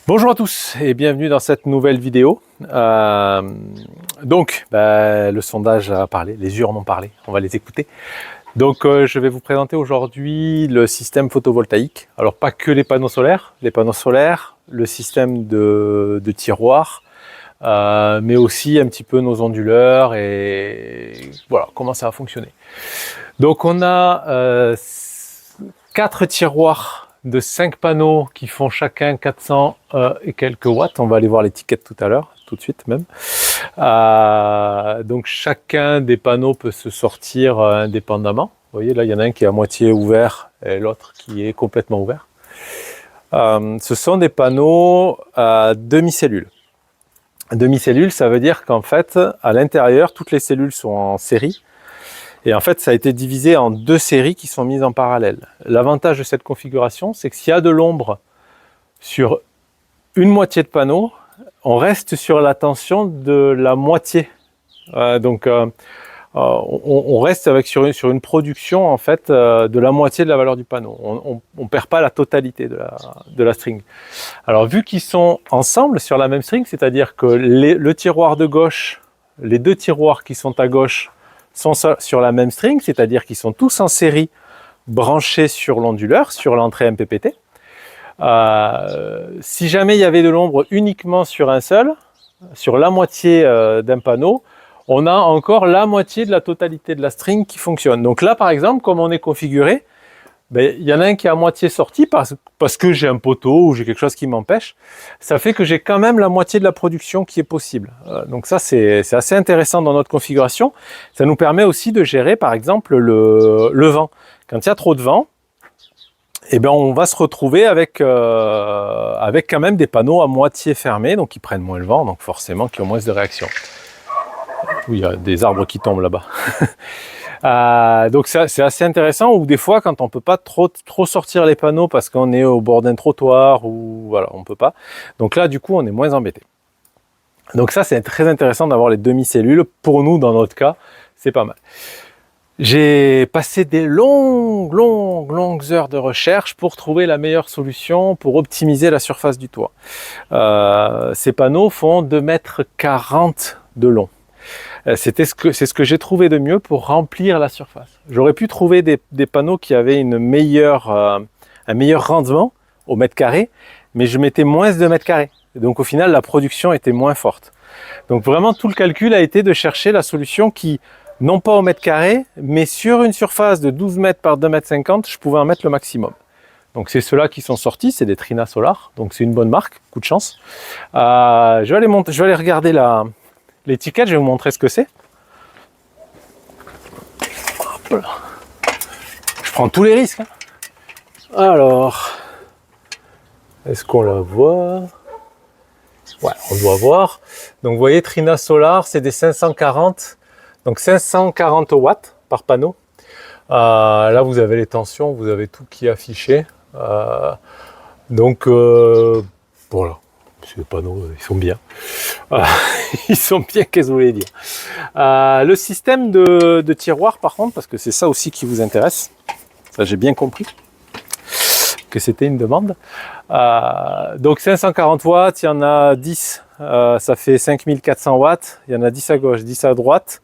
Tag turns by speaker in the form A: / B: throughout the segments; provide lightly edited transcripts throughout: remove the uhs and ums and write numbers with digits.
A: Bonjour à tous et bienvenue dans cette nouvelle vidéo. Le sondage a parlé, les urnes ont parlé, on va les écouter. Donc je vais vous présenter aujourd'hui le système photovoltaïque. Alors pas que les panneaux solaires, le système de tiroirs, mais aussi un petit peu nos onduleurs et voilà comment ça va fonctionner. Donc on a 4 tiroirs de 5 panneaux qui font chacun 400 et quelques watts. On va aller voir l'étiquette tout à l'heure, tout de suite même. Donc chacun des panneaux peut se sortir indépendamment. Vous voyez, là, il y en a un qui est à moitié ouvert et l'autre qui est complètement ouvert. Ce sont des panneaux à demi-cellule. Demi-cellule, ça veut dire qu'en fait, à l'intérieur, toutes les cellules sont en série. Et en fait, ça a été divisé en 2 séries qui sont mises en parallèle. L'avantage de cette configuration, c'est que s'il y a de l'ombre sur une moitié de panneau, on reste sur la tension de la moitié. On reste sur une production en fait de la moitié de la valeur du panneau. On ne perd pas la totalité de la string. Alors vu qu'ils sont ensemble sur la même string, c'est-à-dire que le tiroir de gauche, les 2 tiroirs qui sont à gauche, sont sur la même string, c'est-à-dire qu'ils sont tous en série branchés sur l'onduleur, sur l'entrée MPPT. Si jamais il y avait de l'ombre uniquement sur un seul, sur la moitié d'un panneau, on a encore la moitié de la totalité de la string qui fonctionne. Donc là, par exemple, comme on est configuré, il y en a un qui est à moitié sorti parce que j'ai un poteau ou j'ai quelque chose qui m'empêche. Ça fait que j'ai quand même la moitié de la production qui est possible. Donc ça, c'est assez intéressant dans notre configuration. Ça nous permet aussi de gérer, par exemple, le vent. Quand il y a trop de vent, on va se retrouver avec quand même des panneaux à moitié fermés, donc qui prennent moins le vent, donc forcément qui ont moins de réaction. Oui, il y a des arbres qui tombent là-bas. Donc c'est assez intéressant, ou des fois quand on peut pas trop sortir les panneaux parce qu'on est au bord d'un trottoir ou voilà, on peut pas. Donc là du coup on est moins embêté. Donc ça c'est très intéressant d'avoir les demi-cellules. Pour nous dans notre cas c'est pas mal. J'ai passé des longues heures de recherche pour trouver la meilleure solution pour optimiser la surface du toit. Ces panneaux font 2,40 m de long. C'est ce que j'ai trouvé de mieux pour remplir la surface. J'aurais pu trouver des panneaux qui avaient un meilleur rendement au mètre carré, mais je mettais moins de mètres carrés. Donc au final, la production était moins forte. Donc vraiment, tout le calcul a été de chercher la solution qui, non pas au mètre carré, mais sur une surface de 12 mètres par 2,50 m, je pouvais en mettre le maximum. Donc c'est ceux-là qui sont sortis, c'est des Trina Solar, donc c'est une bonne marque, coup de chance. Je vais aller regarder l'étiquette, je vais vous montrer ce que c'est. Je prends tous les risques. Alors, est-ce qu'on la voit? Ouais, on doit voir. Donc vous voyez, Trina Solar, c'est des 540. Donc 540 watts par panneau. Là, vous avez les tensions, vous avez tout qui est affiché. Voilà. Ces panneaux, ils sont bien. Ils sont bien, qu'est-ce que vous voulez dire. Le système de tiroir, par contre, parce que c'est ça aussi qui vous intéresse, ça j'ai bien compris que c'était une demande. Donc 540 watts, il y en a 10, ça fait 5400 watts, il y en a 10 à gauche, 10 à droite,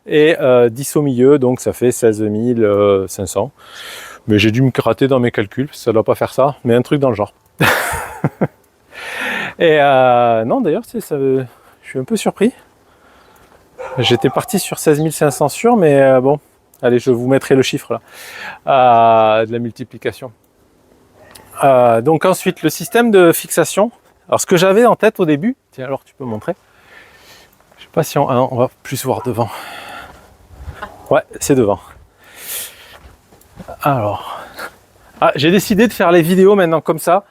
A: et 10 au milieu, donc ça fait 16 500. Mais j'ai dû me rater dans mes calculs, ça ne doit pas faire ça, mais un truc dans le genre. Et non, d'ailleurs, je suis un peu surpris. J'étais parti sur 16 500 sûr, mais bon, allez, je vous mettrai le chiffre là, de la multiplication. Donc ensuite, le système de fixation. Alors ce que j'avais en tête au début, tiens, alors tu peux montrer. Je sais pas si on va plus voir devant. Ouais, c'est devant. Alors, j'ai décidé de faire les vidéos maintenant comme ça.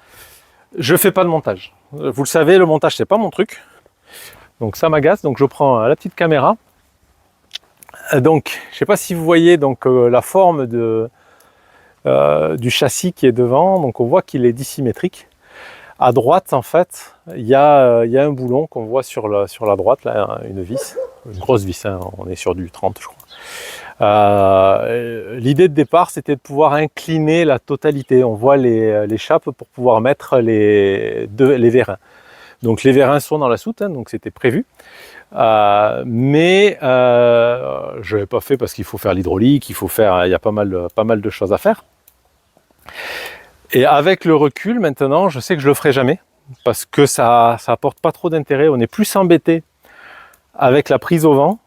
A: Je fais pas de montage. Vous le savez, le montage c'est pas mon truc. Donc ça m'agace, donc je prends la petite caméra. Donc, je sais pas si vous voyez donc la forme du châssis qui est devant. Donc on voit qu'il est dissymétrique. À droite, en fait, il y a un boulon qu'on voit sur la droite, là, une vis, une grosse vis, hein, on est sur du 30 je crois. L'idée de départ, c'était de pouvoir incliner la totalité. On voit les chapes pour pouvoir mettre les vérins. Donc les vérins sont dans la soute, hein, donc c'était prévu. Mais je l'avais pas fait parce qu'il faut faire l'hydraulique, il y a pas mal de choses à faire. Et avec le recul, maintenant, je sais que je le ferai jamais parce que ça apporte pas trop d'intérêt. On est plus embêté avec la prise au vent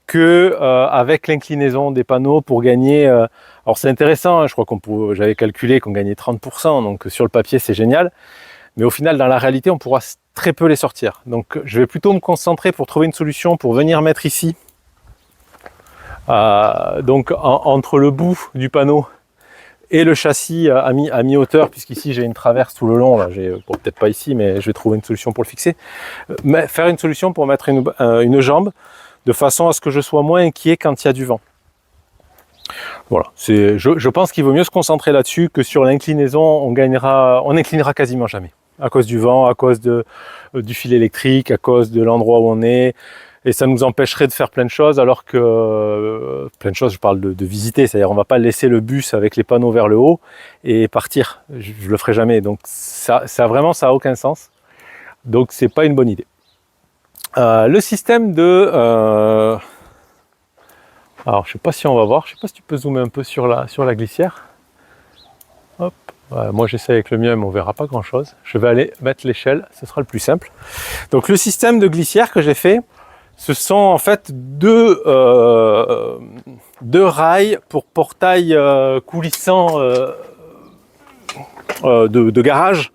A: que avec l'inclinaison des panneaux pour gagner. Alors c'est intéressant, hein, je crois j'avais calculé qu'on gagnait 30%, donc sur le papier c'est génial. Mais au final, dans la réalité, on pourra très peu les sortir. Donc je vais plutôt me concentrer pour trouver une solution pour venir mettre ici, donc entre le bout du panneau et le châssis à mi-hauteur, puisqu'ici j'ai une traverse tout le long, là, bon, peut-être pas ici, mais je vais trouver une solution pour le fixer. Mais faire une solution pour mettre une jambe, de façon à ce que je sois moins inquiet quand il y a du vent. Voilà, je pense qu'il vaut mieux se concentrer là-dessus que sur l'inclinaison, on n'inclinera quasiment jamais. À cause du vent, à cause du fil électrique, à cause de l'endroit où on est. Et ça nous empêcherait de faire plein de choses, alors que, plein de choses, je parle de visiter, c'est-à-dire on ne va pas laisser le bus avec les panneaux vers le haut et partir. Je ne le ferai jamais. Donc ça n'a aucun sens. Donc c'est pas une bonne idée. Le système de... alors je sais pas si on va voir, je sais pas si tu peux zoomer un peu sur la glissière. Hop. Moi j'essaie avec le mien mais on verra pas grand chose. Je vais aller mettre l'échelle, ce sera le plus simple. Donc le système de glissière que j'ai fait, ce sont en fait deux rails pour portail coulissant de garage.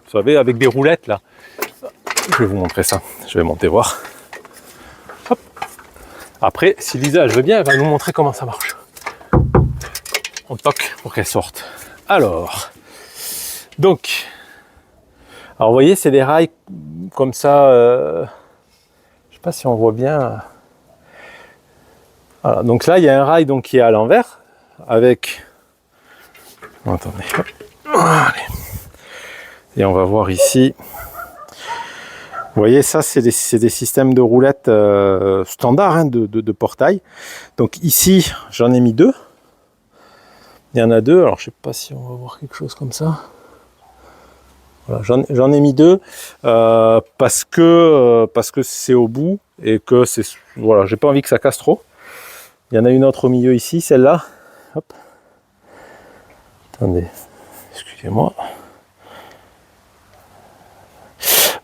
A: Vous savez, avec des roulettes là. Je vais vous montrer ça, je vais monter voir. Hop. Après, si Lisa elle veut bien, elle va nous montrer comment ça marche. On toque pour qu'elle sorte. Alors, donc, vous voyez, c'est des rails comme ça. Je sais pas si on voit bien. Voilà, donc là, il y a un rail donc, qui est à l'envers, avec... Oh, attendez. Allez. Et on va voir ici. Vous voyez, ça, c'est des systèmes de roulettes standards hein, de portail. Donc ici, j'en ai mis deux. Il y en a deux. Alors, je sais pas si on va voir quelque chose comme ça. Voilà, j'en ai mis deux parce que c'est au bout et que c'est voilà, j'ai pas envie que ça casse trop. Il y en a une autre au milieu ici, celle-là. Hop. Attendez, excusez-moi.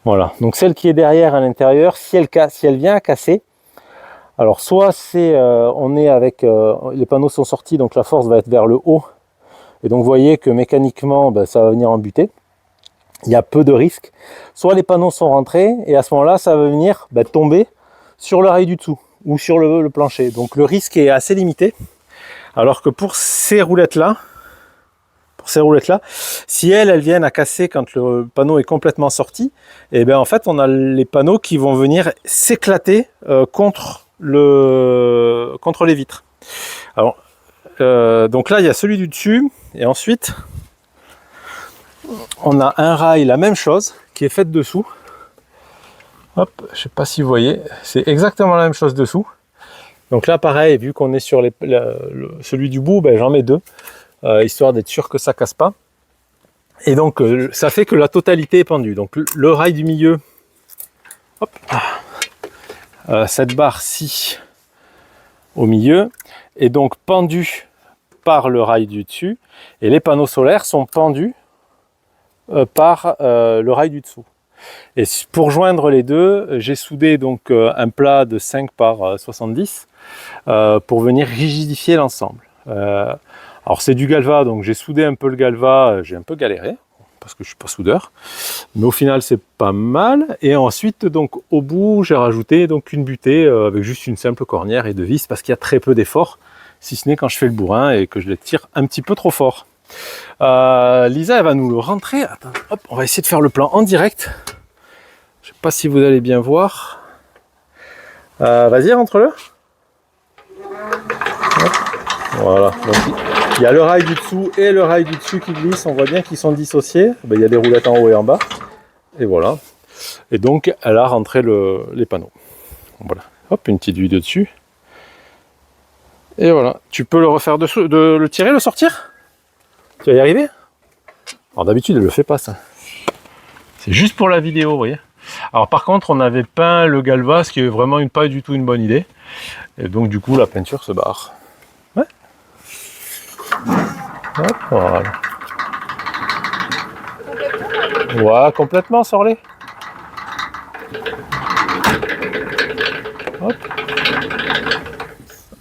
A: Voilà, donc celle qui est derrière à l'intérieur, si elle vient à casser, alors soit c'est on est avec les panneaux sont sortis, donc la force va être vers le haut, et donc vous voyez que mécaniquement ça va venir en buter. Il y a peu de risques. Soit les panneaux sont rentrés et à ce moment-là, ça va venir tomber sur le rail du dessous ou sur le plancher. Donc le risque est assez limité. Alors que pour ces roulettes-là, si elles viennent à casser quand le panneau est complètement sorti, et bien en fait on a les panneaux qui vont venir s'éclater contre les vitres. Alors donc là il y a celui du dessus et ensuite on a un rail, la même chose, qui est faite dessous. Hop, je sais pas si vous voyez, c'est exactement la même chose dessous. Donc là, pareil, vu qu'on est sur celui du bout, j'en mets deux, histoire d'être sûr que ça casse pas. Et donc, ça fait que la totalité est pendue. Donc le rail du milieu, hop, cette barre-ci au milieu, est donc pendue par le rail du dessus, et les panneaux solaires sont pendus par le rail du dessous. Et pour joindre les deux, j'ai soudé donc un plat de 5 par 70 pour venir rigidifier l'ensemble. Alors c'est du galva, donc j'ai soudé un peu le galva, j'ai un peu galéré parce que je suis pas soudeur, mais au final c'est pas mal. Et ensuite donc au bout j'ai rajouté donc une butée avec juste une simple cornière et deux vis parce qu'il y a très peu d'effort, si ce n'est quand je fais le bourrin et que je les tire un petit peu trop fort. Lisa elle va nous le rentrer. Attends, hop, on va essayer de faire le plan en direct. Je sais pas si vous allez bien voir. Vas-y, rentre-le. Voilà. Donc, il y a le rail du dessous et le rail du dessus qui glissent. On voit bien qu'ils sont dissociés. Il y a des roulettes en haut et en bas. Et voilà. Et donc elle a rentré les panneaux. Voilà. Hop, une petite vue de dessus. Et voilà, tu peux le refaire dessous, de le tirer, le sortir? Tu vas y arriver? Alors d'habitude, elle le fait pas ça. C'est juste pour la vidéo, vous voyez. Alors par contre, on avait peint le galva, ce qui est vraiment pas du tout une bonne idée. Et donc du coup, la peinture se barre. Ouais. Hop, voilà. Ouais, complètement, sors-les. Hop.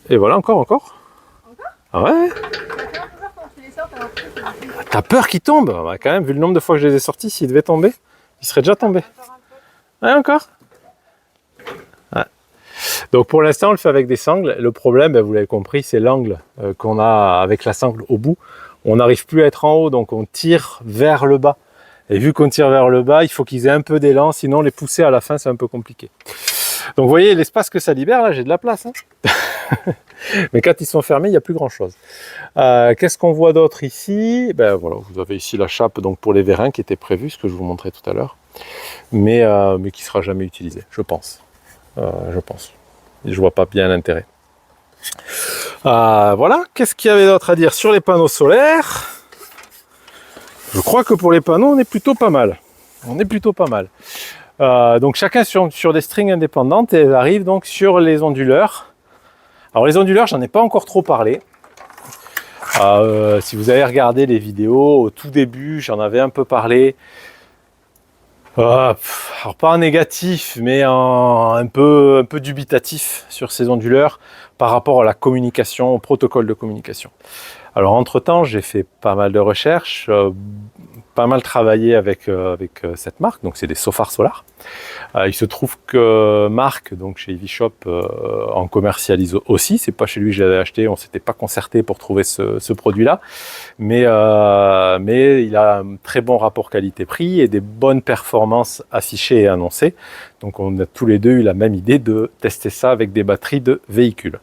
A: Et voilà, encore. Encore? Ah ouais. T'as peur qu'ils tombent? Bah, quand même, vu le nombre de fois que je les ai sortis, s'ils devaient tomber, ils seraient déjà tombés. Ouais, encore? Ouais. Donc pour l'instant, on le fait avec des sangles. Le problème, vous l'avez compris, c'est l'angle qu'on a avec la sangle au bout. On n'arrive plus à être en haut, donc on tire vers le bas. Et vu qu'on tire vers le bas, il faut qu'ils aient un peu d'élan, sinon les pousser à la fin, c'est un peu compliqué. Donc vous voyez, l'espace que ça libère, là, j'ai de la place. Hein. Mais quand ils sont fermés, il n'y a plus grand-chose. Qu'est-ce qu'on voit d'autre ici? Ben voilà, vous avez ici la chape donc pour les vérins qui était prévue, ce que je vous montrais tout à l'heure, mais qui ne sera jamais utilisée, je pense. Et je vois pas bien l'intérêt. Voilà, qu'est-ce qu'il y avait d'autre à dire sur les panneaux solaires? Je crois que pour les panneaux, on est plutôt pas mal. Donc chacun sur des strings indépendantes et elles arrivent donc sur les onduleurs. Alors les onduleurs, j'en ai pas encore trop parlé. Si vous avez regardé les vidéos, au tout début, j'en avais un peu parlé. Alors pas en négatif, mais un peu dubitatif sur ces onduleurs par rapport à la communication, au protocole de communication. Alors entre-temps, j'ai fait pas mal de recherches, pas mal travaillé avec cette marque, donc c'est des Sofar Solar. Il se trouve que Marc, donc chez Evishop, en commercialise aussi. C'est pas chez lui que je l'avais acheté, on s'était pas concerté pour trouver ce produit-là. Mais il a un très bon rapport qualité-prix et des bonnes performances affichées et annoncées. Donc on a tous les deux eu la même idée de tester ça avec des batteries de véhicules.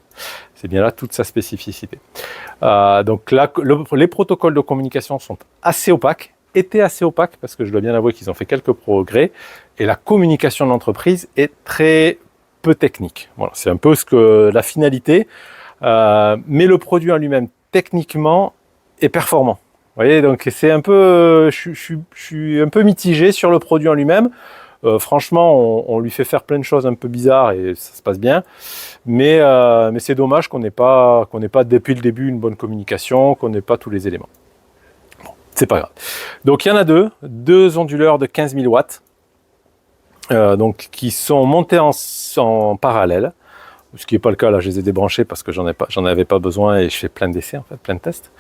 A: C'est bien là toute sa spécificité. Donc là, les protocoles de communication sont assez opaques, étaient assez opaques, parce que je dois bien avouer qu'ils ont fait quelques progrès, et la communication de l'entreprise est très peu technique. Voilà, c'est un peu la finalité, mais le produit en lui-même, techniquement, est performant. Vous voyez, donc c'est un peu, je suis un peu mitigé sur le produit en lui-même. Franchement, on lui fait faire plein de choses un peu bizarres et ça se passe bien. Mais c'est dommage qu'on n'ait pas depuis le début une bonne communication, qu'on n'ait pas tous les éléments. Bon, c'est pas grave. Donc il y en a deux onduleurs de 15 000 watts, donc qui sont montés en parallèle. Ce qui n'est pas le cas, là je les ai débranchés parce que j'en avais pas besoin et je fais plein d'essais, en fait, plein de tests.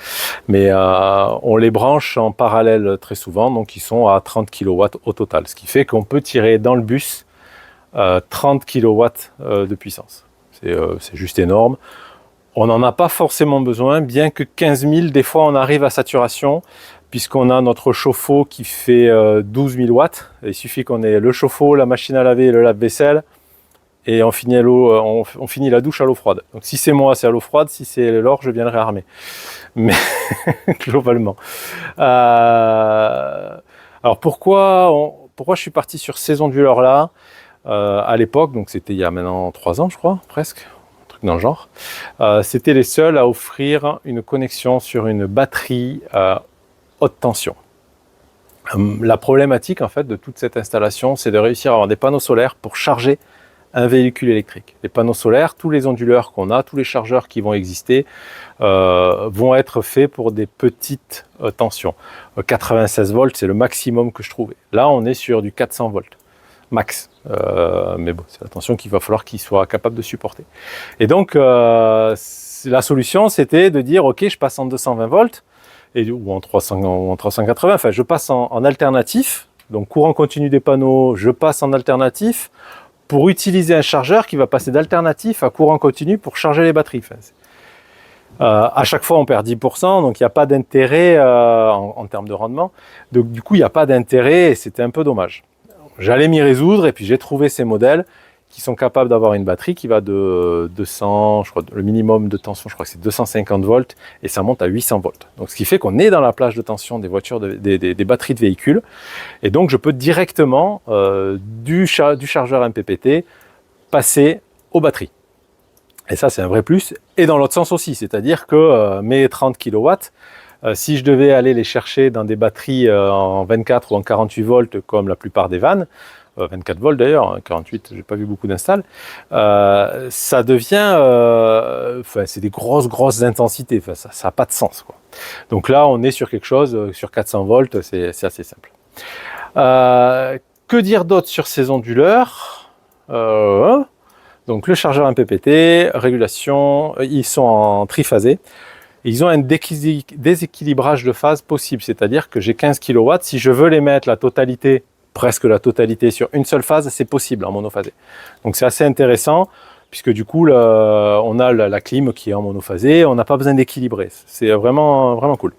A: Mais on les branche en parallèle très souvent, donc ils sont à 30 kW au total. Ce qui fait qu'on peut tirer dans le bus 30 kW de puissance. C'est juste énorme. On n'en a pas forcément besoin, bien que 15 000, des fois on arrive à saturation, puisqu'on a notre chauffe-eau qui fait 12 000 watts. Il suffit qu'on ait le chauffe-eau, la machine à laver et le lave-vaisselle. Et on finit la douche à l'eau froide. Donc si c'est moi, c'est à l'eau froide. Si c'est Laure, je viens le réarmer. Mais globalement. Alors pourquoi je suis parti sur ces onduleurs-là à l'époque, donc c'était il y a maintenant 3 ans, je crois, presque, un truc dans le genre. C'était les seuls à offrir une connexion sur une batterie haute tension. La problématique en fait de toute cette installation, c'est de réussir à avoir des panneaux solaires pour charger un véhicule électrique. Les panneaux solaires, tous les onduleurs qu'on a, tous les chargeurs qui vont exister vont être faits pour des petites tensions. 96 volts, c'est le maximum que je trouvais. Là, on est sur du 400 volts max. Mais bon, c'est la tension qu'il va falloir qu'il soit capable de supporter. Et donc, la solution, c'était de dire, ok, je passe en 220 volts ou en 380. Enfin, je passe en alternatif. Donc, courant continu des panneaux, je passe en alternatif pour utiliser un chargeur qui va passer d'alternatif à courant continu pour charger les batteries. Enfin, à chaque fois, on perd 10%, donc il n'y a pas d'intérêt en termes de rendement. Donc du coup, il n'y a pas d'intérêt et c'était un peu dommage. J'allais m'y résoudre et puis j'ai trouvé ces modèles qui sont capables d'avoir une batterie qui va de 200, je crois, le minimum de tension, je crois que c'est 250 volts et ça monte à 800 volts. Donc ce qui fait qu'on est dans la plage de tension des voitures, des batteries de véhicules. Et donc je peux directement du chargeur MPPT passer aux batteries. Et ça, c'est un vrai plus. Et dans l'autre sens aussi, c'est-à-dire que mes 30 kW, si je devais aller les chercher dans des batteries en 24 ou en 48 volts, comme la plupart des vannes, 24 volts d'ailleurs, 48, j'ai pas vu beaucoup d'installs, ça devient, c'est des grosses intensités, ça n'a pas de sens, quoi. Donc là, on est sur quelque chose, sur 400 volts, c'est assez simple. Que dire d'autre sur ces onduleurs? Donc le chargeur MPPT, régulation, ils sont en triphasé. Ils ont un déséquilibrage de phase possible, c'est-à-dire que j'ai 15 kW, si je veux les mettre la totalité, presque la totalité sur une seule phase, c'est possible en monophasé. Donc c'est assez intéressant, puisque du coup, on a la clim qui est en monophasé, on n'a pas besoin d'équilibrer. C'est vraiment cool.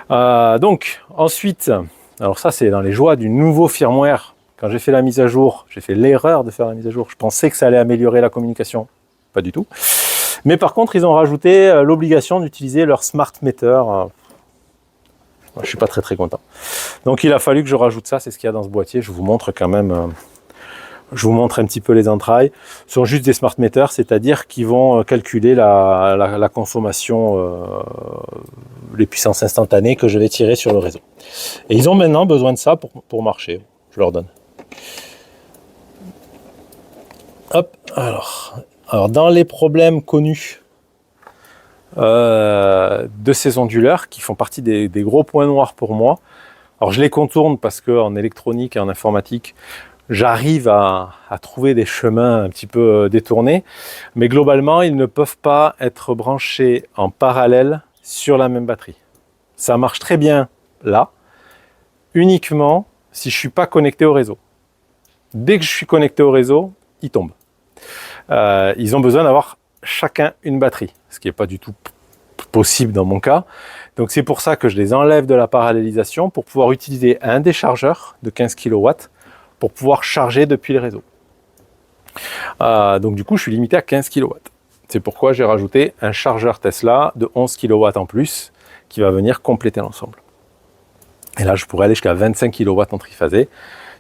A: Donc ensuite, alors ça c'est dans les joies du nouveau firmware. Quand j'ai fait la mise à jour, j'ai fait l'erreur de faire la mise à jour. Je pensais que ça allait améliorer la communication. Pas du tout. Mais par contre, ils ont rajouté l'obligation d'utiliser leur smart meter. Je suis pas très content. Donc il a fallu que je rajoute ça, c'est ce qu'il y a dans ce boîtier. Je vous montre quand même, je vous montre un petit peu les entrailles. Ce sont juste des smart meters, c'est-à-dire qu'ils vont calculer la consommation, les puissances instantanées que je vais tirer sur le réseau. Et ils ont maintenant besoin de ça pour marcher. Je leur donne. Hop, alors dans les problèmes connus de ces onduleurs, qui font partie des gros points noirs pour moi, alors je les contourne parce qu'en électronique et en informatique, j'arrive à trouver des chemins un petit peu détournés, mais globalement, ils ne peuvent pas être branchés en parallèle sur la même batterie. Ça marche très bien là, uniquement si je ne suis pas connecté au réseau. Dès que je suis connecté au réseau, ils tombent. Ils ont besoin d'avoir chacun une batterie, ce qui n'est pas du tout possible dans mon cas. Donc c'est pour ça que je les enlève de la parallélisation pour pouvoir utiliser un déchargeur de 15 kW pour pouvoir charger depuis le réseau. Donc du coup, je suis limité à 15 kW. C'est pourquoi j'ai rajouté un chargeur Tesla de 11 kW en plus qui va venir compléter l'ensemble. Et là, je pourrais aller jusqu'à 25 kW en triphasé,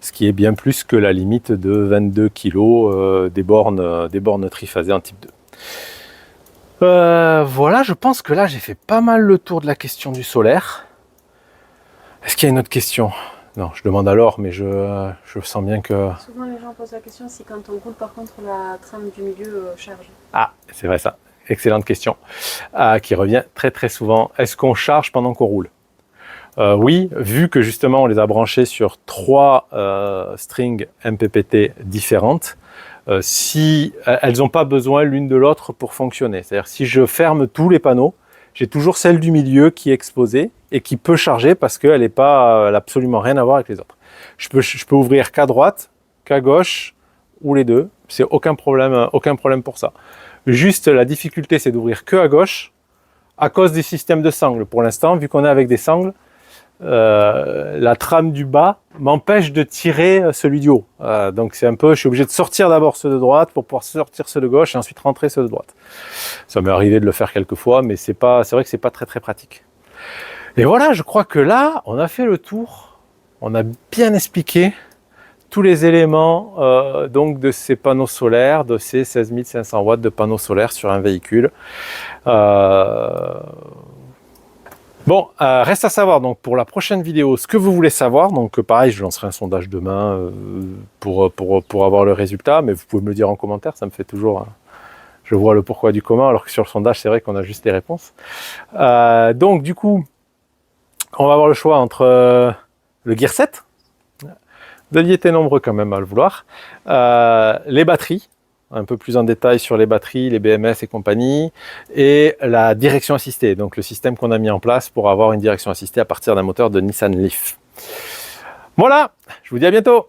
A: ce qui est bien plus que la limite de 22 kg des bornes triphasées en type 2. Voilà, je pense que là, j'ai fait pas mal le tour de la question du solaire. Est-ce qu'il y a une autre question? Non, je demande alors, mais je sens bien que...
B: Souvent, les gens posent la question si quand on roule, par contre, la trame du milieu charge.
A: Ah, c'est vrai ça. Excellente question. Qui revient très souvent. Est-ce qu'on charge pendant qu'on roule? Oui, vu que justement on les a branchés sur 3 strings MPPT différentes, si elles n'ont pas besoin l'une de l'autre pour fonctionner. C'est-à-dire si je ferme tous les panneaux, j'ai toujours celle du milieu qui est exposée et qui peut charger parce qu'elle n'a absolument rien à voir avec les autres. Je peux ouvrir qu'à droite, qu'à gauche ou les deux. C'est aucun problème pour ça. Juste la difficulté, c'est d'ouvrir que à gauche à cause des systèmes de sangles. Pour l'instant, vu qu'on est avec des sangles, la trame du bas m'empêche de tirer celui du haut. Donc c'est un peu, je suis obligé de sortir d'abord ceux de droite pour pouvoir sortir ceux de gauche et ensuite rentrer ceux de droite. Ça m'est arrivé de le faire quelques fois, mais c'est vrai que c'est pas très pratique. Et voilà, je crois que là, on a fait le tour. On a bien expliqué tous les éléments donc de ces panneaux solaires, de ces 16 500 watts de panneaux solaires sur un véhicule. Bon, reste à savoir donc pour la prochaine vidéo ce que vous voulez savoir. Donc pareil, je lancerai un sondage demain pour avoir le résultat, mais vous pouvez me le dire en commentaire, ça me fait toujours... je vois le pourquoi du comment, alors que sur le sondage, c'est vrai qu'on a juste les réponses. Donc du coup, on va avoir le choix entre le Gear 7, vous aviez été nombreux quand même à le vouloir, les batteries, un peu plus en détail sur les batteries, les BMS et compagnie, et la direction assistée, donc le système qu'on a mis en place pour avoir une direction assistée à partir d'un moteur de Nissan Leaf. Voilà, je vous dis à bientôt.